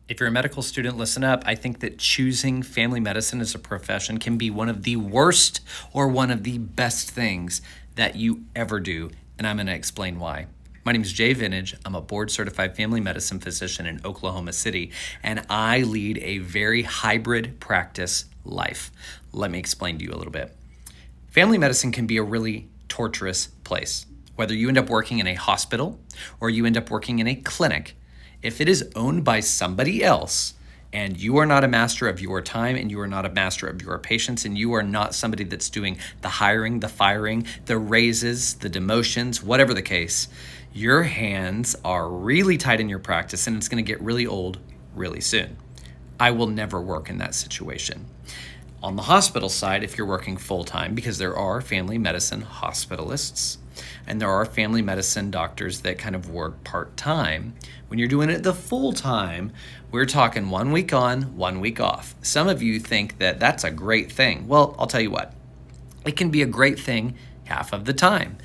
If you're a medical student, listen up. I think that choosing family medicine as a profession can be one of the worst or one of the best things that you ever do, and I'm going to explain why. My name is Jay Vintage. I'm a board-certified family medicine physician in Oklahoma City, and I lead a very hybrid practice life. Let me explain to you a little bit. Family medicine can be a really torturous place. Whether you end up working in a hospital or you end up working in a clinic, if it is owned by somebody else and you are not a master of your time and you are not a master of your patients and you are not somebody that's doing the hiring, the firing, the raises, the demotions, whatever the case, your hands are really tight in your practice and it's going to get really old really soon. I will never work in that situation. On the hospital side, if you're working full-time, because there are family medicine hospitalists and there are family medicine doctors that kind of work part-time, when you're doing it the full-time, we're talking 1 week on, 1 week off. Some of you think that that's a great thing. Well, I'll tell you what, it can be a great thing half of the time.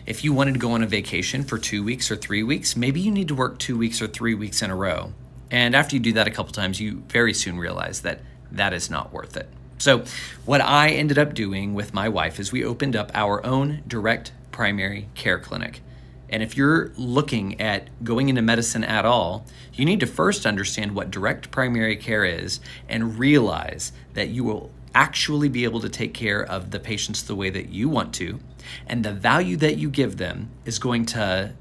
If you wanted to go on a vacation for 2 weeks or 3 weeks, maybe you need to work 2 weeks or 3 weeks in a row. And after you do that a couple times, you very soon realize that that is not worth it. So what I ended up doing with my wife is we opened up our own direct primary care clinic. And if you're looking at going into medicine at all, you need to first understand what direct primary care is and realize that you will actually be able to take care of the patients the way that you want to, and the value that you give them is going to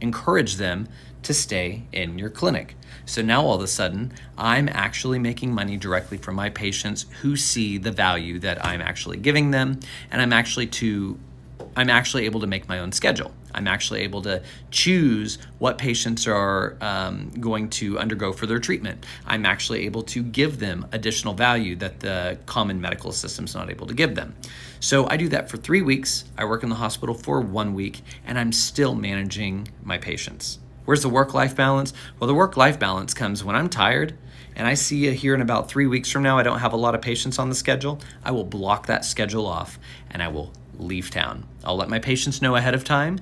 encourage them to stay in your clinic. So now all of a sudden, I'm actually making money directly from my patients who see the value that I'm actually giving them, and I'm actually able to make my own schedule. I'm actually able to choose what patients are going to undergo for their treatment. I'm actually able to give them additional value that the common medical system's not able to give them. So I do that for 3 weeks. I work in the hospital for 1 week, and I'm still managing my patients. Where's the work-life balance? Well, the work-life balance comes when I'm tired and I see here in about 3 weeks from now, I don't have a lot of patients on the schedule. I will block that schedule off and I will leave town. I'll let my patients know ahead of time.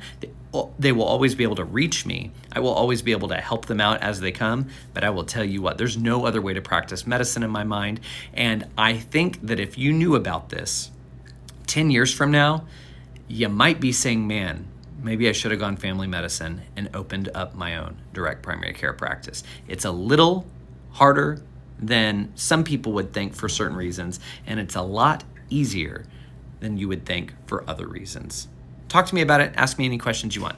They will always be able to reach me. I will always be able to help them out as they come, but I will tell you what, there's no other way to practice medicine in my mind. And I think that if you knew about this 10 years from now, you might be saying, man, maybe I should have gone family medicine and opened up my own direct primary care practice. It's a little harder than some people would think for certain reasons, and it's a lot easier than you would think for other reasons. Talk to me about it. Ask me any questions you want.